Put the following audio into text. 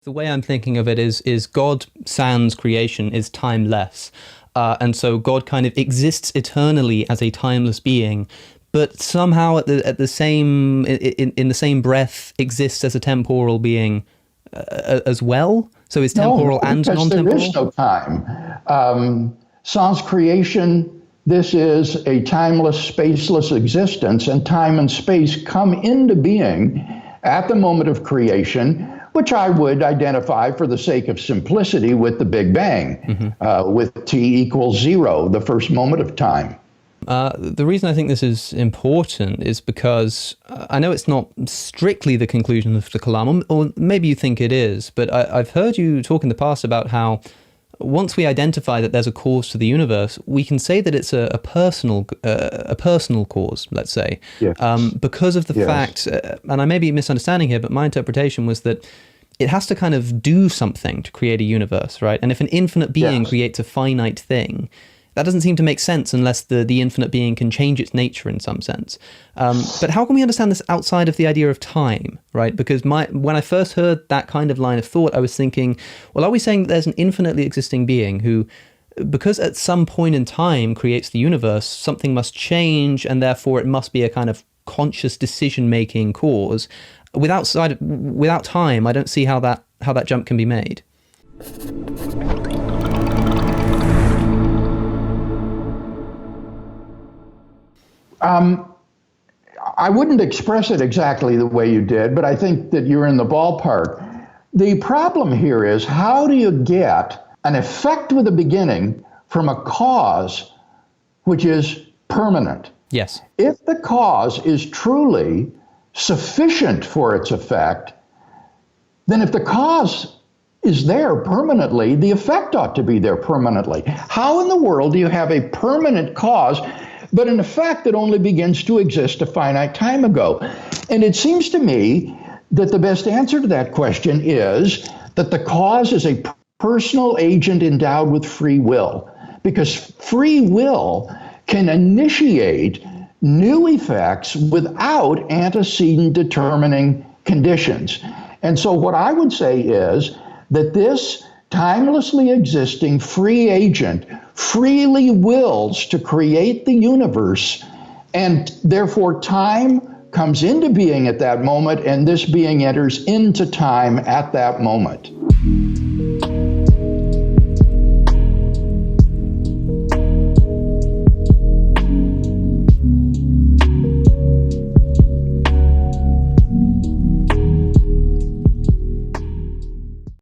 The way I'm thinking of it is God sans creation is timeless. And so God kind of exists eternally as a timeless being, but somehow in the same breath exists as a temporal being as well. So is temporal and non-temporal? There is no time. Sans creation, this is a timeless, spaceless existence, and time and space come into being at the moment of creation, which I would identify for the sake of simplicity with the Big Bang, with t equals 0, the first moment of time. The reason I think this is important is because I know it's not strictly the conclusion of the Kalam, or maybe you think it is, but I've heard you talk in the past about how once we identify that there's a cause to the universe, we can say that it's a personal cause, let's say, yes. Because of the fact, and I may be misunderstanding here, but my interpretation was that it has to kind of do something to create a universe, right? And if an infinite being creates a finite thing, that doesn't seem to make sense unless the infinite being can change its nature in some sense. But how can we understand this outside of the idea of time, right? Because when I first heard that kind of line of thought, I was thinking, well, are we saying that there's an infinitely existing being who, because at some point in time creates the universe, something must change, and therefore it must be a kind of conscious decision-making cause? Without time, I don't see how that jump can be made. I wouldn't express it exactly the way you did, but I think that you're in the ballpark. The problem here is, how do you get an effect with a beginning from a cause which is permanent? Yes. If the cause is truly sufficient for its effect, then if the cause is there permanently, the effect ought to be there permanently. How in the world do you have a permanent cause but an effect that only begins to exist a finite time ago? And it seems to me that the best answer to that question is that the cause is a personal agent endowed with free will, because free will can initiate new effects without antecedent determining conditions. And so what I would say is that this timelessly existing free agent freely wills to create the universe, and therefore time comes into being at that moment, and this being enters into time at that moment.